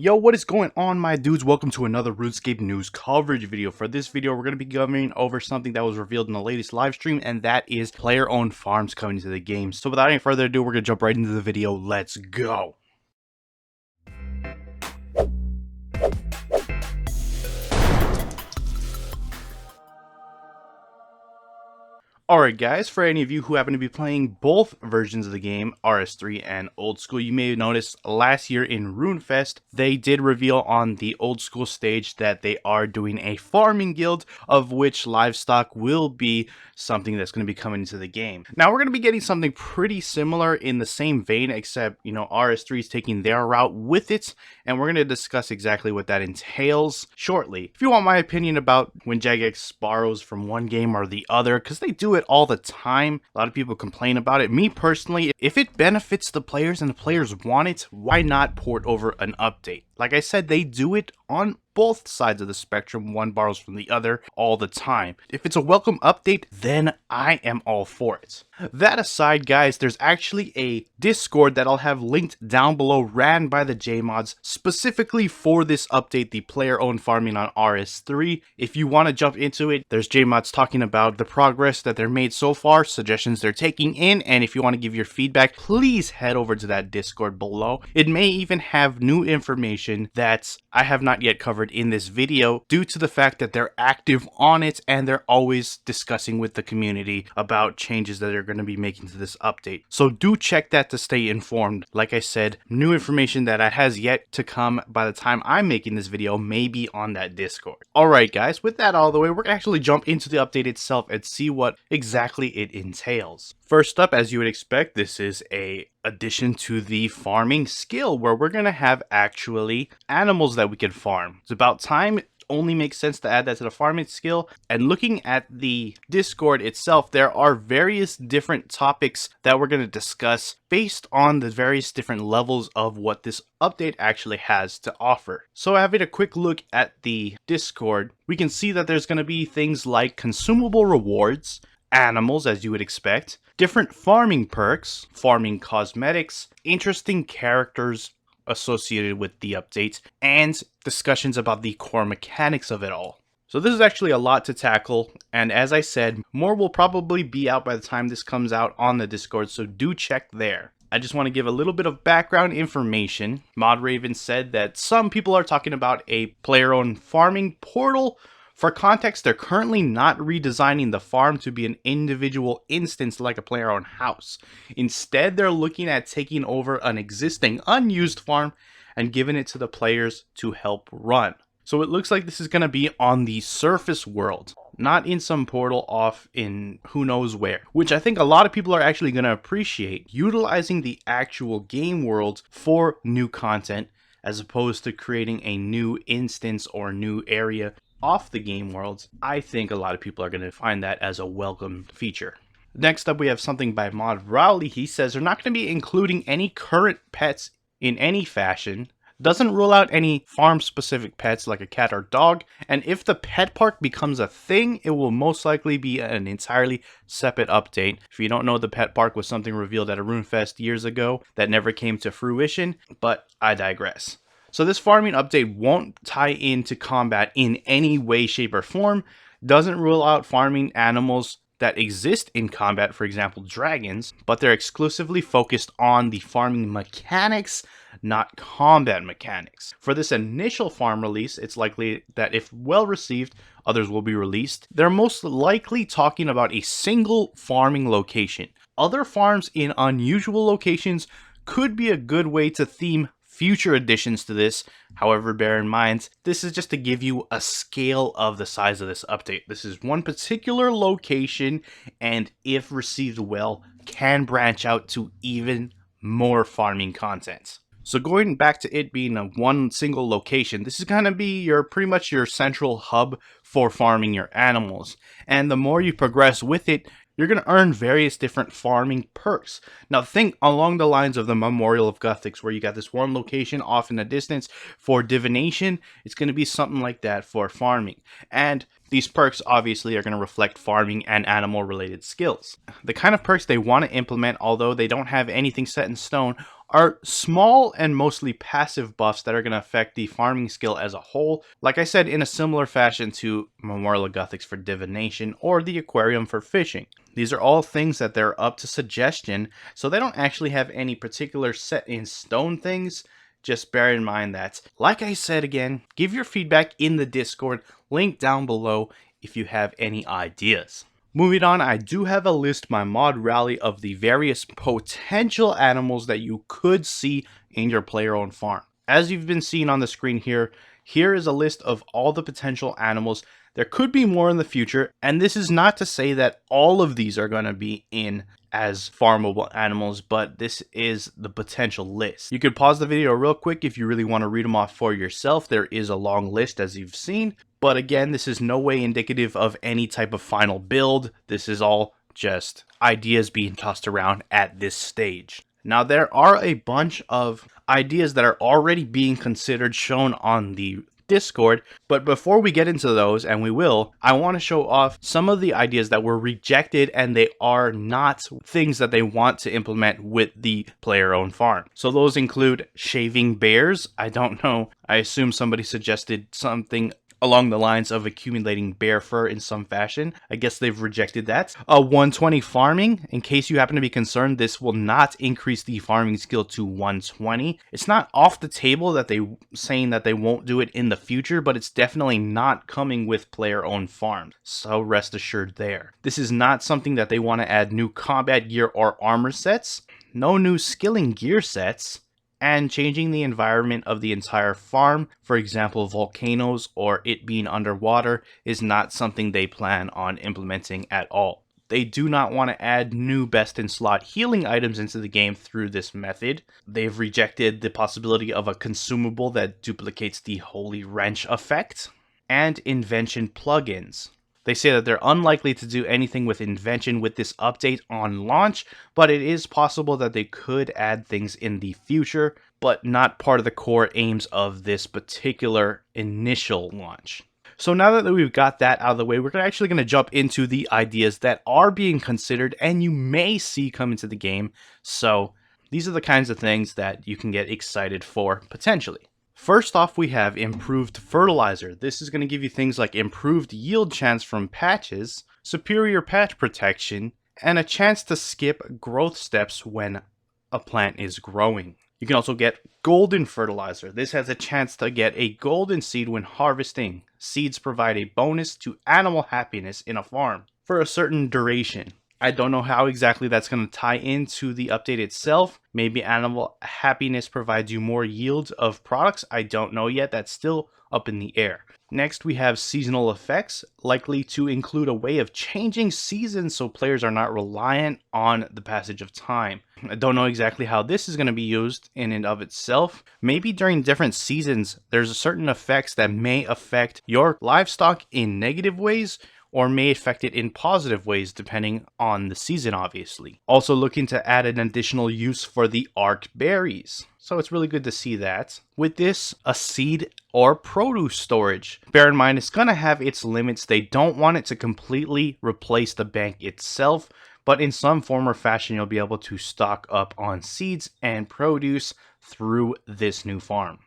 Yo, what is going on, my dudes? Welcome to another RuneScape news coverage video. For this video, we're going to be going over something that was revealed in the latest live stream, and that is player-owned farms coming to the game. So without any further ado, we're going to jump right into the video. Let's go. Alright guys, for any of you who happen to be playing both versions of the game, RS3 and Old School, you may have noticed last year in RuneFest, they did reveal on the Old School stage that they are doing a farming guild, of which livestock will be something that's going to be coming into the game. Now we're going to be getting something pretty similar in the same vein, except, RS3 is taking their route with it, and we're going to discuss exactly what that entails shortly. If you want my opinion about when Jagex borrows from one game or the other, because they do it all the time. A lot of people complain about it. Me personally, if it benefits the players and the players want it, why not port over an update? Like I said, they do it on both sides of the spectrum. One borrows from the other all the time. If it's a welcome update, then I am all for it. That aside, guys, there's actually a Discord that I'll have linked down below, ran by the JMods specifically for this update, the player-owned farming on RS3. If you want to jump into it, there's JMods talking about the progress that they're made so far, suggestions they're taking in, and if you want to give your feedback, please head over to that Discord below. It may even have new information that I have not yet covered in this video due to the fact that they're active on it and they're always discussing with the community about changes that they're going to be making to this update. So do check that to stay informed. Like I said, new information that has yet to come by the time I'm making this video may be on that Discord. Alright guys, with that out of the way, we're going to actually jump into the update itself and see what exactly it entails. First up, as you would expect, this is a addition to the farming skill where we're going to have actually animals that we can farm. It's about time. It only makes sense to add that to the farming skill. And looking at the Discord itself, there are various different topics that we're going to discuss based on the various different levels of what this update actually has to offer. So having a quick look at the Discord, we can see that there's going to be things like consumable rewards, animals as you would expect, different farming perks, farming cosmetics, interesting characters associated with the update, and discussions about the core mechanics of it all. So this is actually a lot to tackle, and as I said, more will probably be out by the time this comes out on the Discord, so do check there. I just want to give a little bit of background information. ModRaven said that some people are talking about a player-owned farming portal. For context, they're currently not redesigning the farm to be an individual instance like a player-owned house. Instead, they're looking at taking over an existing unused farm and giving it to the players to help run. So it looks like this is going to be on the surface world, not in some portal off in who knows where, which I think a lot of people are actually going to appreciate, utilizing the actual game world for new content as opposed to creating a new instance or new area off the game worlds. I think a lot of people are going to find that as a welcome feature. Next up, we have something by Mod Rowley. He says they're not going to be including any current pets in any fashion. Doesn't rule out any farm-specific pets like a cat or dog, and if the pet park becomes a thing, it will most likely be an entirely separate update. If you don't know, the pet park was something revealed at a RuneFest years ago that never came to fruition, but I digress. So this farming update won't tie into combat in any way, shape, or form. Doesn't rule out farming animals that exist in combat, for example, dragons, but they're exclusively focused on the farming mechanics, not combat mechanics. For this initial farm release, it's likely that if well received, others will be released. They're most likely talking about a single farming location. Other farms in unusual locations could be a good way to theme future additions to this. However, bear in mind, this is just to give you a scale of the size of this update. This is one particular location, and if received well, can branch out to even more farming content. So going back to it being a one single location, this is going to be pretty much your central hub for farming your animals. And the more you progress with it, you're going to earn various different farming perks. Now think along the lines of the Memorial of Guthix, where you got this one location off in the distance for divination. It's going to be something like that for farming. And these perks obviously are going to reflect farming and animal related skills. The kind of perks they want to implement, although they don't have anything set in stone, are small and mostly passive buffs that are going to affect the farming skill as a whole. Like I said, in a similar fashion to Memorial Gothics for divination or the aquarium for fishing. These are all things that they're up to suggestion, so they don't actually have any particular set in stone things. Just bear in mind that, like I said again, give your feedback in the Discord, link down below if you have any ideas. Moving on, I do have a list, my mod rally, of the various potential animals that you could see in your player-owned farm. As you've been seeing on the screen here, here is a list of all the potential animals. There could be more in the future, and this is not to say that all of these are going to be in as farmable animals, but this is the potential list. You could pause the video real quick if you really want to read them off for yourself. There is a long list, as you've seen, but again, this is no way indicative of any type of final build. This is all just ideas being tossed around at this stage. Now, there are a bunch of ideas that are already being considered, shown on the Discord, but before we get into those, and we will, I want to show off some of the ideas that were rejected and they are not things that they want to implement with the player-owned farm. So those include shaving bears. I don't know, I assume somebody suggested something along the lines of accumulating bear fur in some fashion. I guess they've rejected that. 120 farming. In case you happen to be concerned, this will not increase the farming skill to 120. It's not off the table that they saying that they won't do it in the future, but it's definitely not coming with player-owned farms. So rest assured there. This is not something that they want to add new combat gear or armor sets. No new skilling gear sets. And changing the environment of the entire farm, for example volcanoes or it being underwater, is not something they plan on implementing at all. They do not want to add new best in slot healing items into the game through this method. They've rejected the possibility of a consumable that duplicates the Holy Wrench effect, and invention plugins. They say that they're unlikely to do anything with invention with this update on launch, but it is possible that they could add things in the future, but not part of the core aims of this particular initial launch. So now that we've got that out of the way, we're actually going to jump into the ideas that are being considered and you may see come into the game. So these are the kinds of things that you can get excited for potentially. First off, we have improved fertilizer. This is going to give you things like improved yield chance from patches, superior patch protection, and a chance to skip growth steps when a plant is growing. You can also get golden fertilizer. This has a chance to get a golden seed when harvesting. Seeds provide a bonus to animal happiness in a farm for a certain duration. I don't know how exactly that's going to tie into the update itself. Maybe animal happiness provides you more yield of products. I don't know yet. That's still up in the air. Next, we have seasonal effects, likely to include a way of changing seasons so players are not reliant on the passage of time. I don't know exactly how this is going to be used in and of itself. Maybe during different seasons, there's certain effects that may affect your livestock in negative ways, or may affect it in positive ways depending on the season, obviously. Also looking to add an additional use for the arc berries. So it's really good to see that. With this, a seed or produce storage. Bear in mind, it's going to have its limits. They don't want it to completely replace the bank itself, but in some form or fashion, you'll be able to stock up on seeds and produce through this new farm.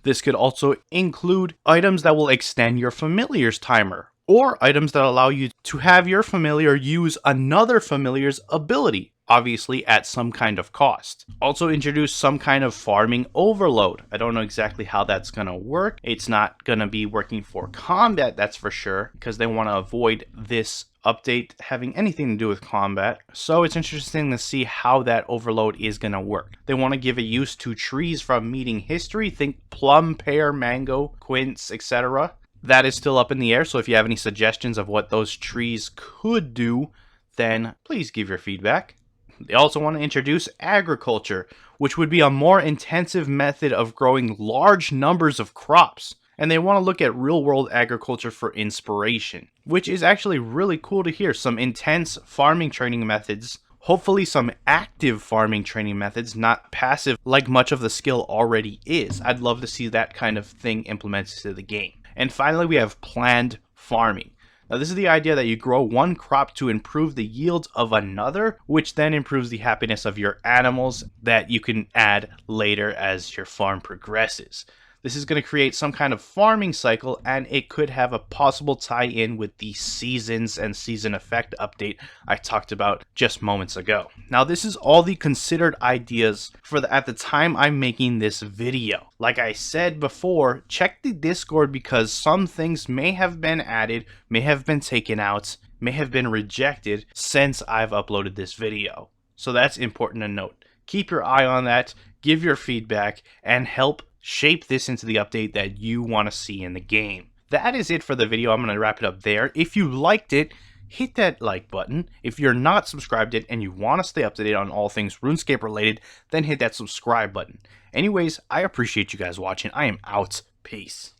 This could also include items that will extend your familiar's timer, or items that allow you to have your familiar use another familiar's ability, obviously at some kind of cost. Also introduce some kind of farming overload. I don't know exactly how that's going to work. It's not going to be working for combat, that's for sure, because they want to avoid this update having anything to do with combat. So it's interesting to see how that overload is going to work. They want to give a use to trees from meeting history. Think plum, pear, mango, quince, etc. That is still up in the air, so if you have any suggestions of what those trees could do, then please give your feedback. They also want to introduce agriculture, which would be a more intensive method of growing large numbers of crops. And they want to look at real-world agriculture for inspiration, which is actually really cool to hear. Some intense farming training methods, hopefully some active farming training methods, not passive like much of the skill already is. I'd love to see that kind of thing implemented to the game. And finally, we have planned farming. Now, this is the idea that you grow one crop to improve the yield of another, which then improves the happiness of your animals that you can add later as your farm progresses. This is going to create some kind of farming cycle, and it could have a possible tie-in with the seasons and season effect update I talked about just moments ago. Now, this is all the considered ideas at the time I'm making this video. Like I said before, check the Discord because some things may have been added, may have been taken out, may have been rejected since I've uploaded this video. So that's important to note. Keep your eye on that, give your feedback, and help shape this into the update that you want to see in the game. That is it for the video. I'm going to wrap it up there. If you liked it, hit that like button. If you're not subscribed yet and you want to stay up to date on all things RuneScape related, then hit that subscribe button. Anyways, I appreciate you guys watching. I am out. Peace.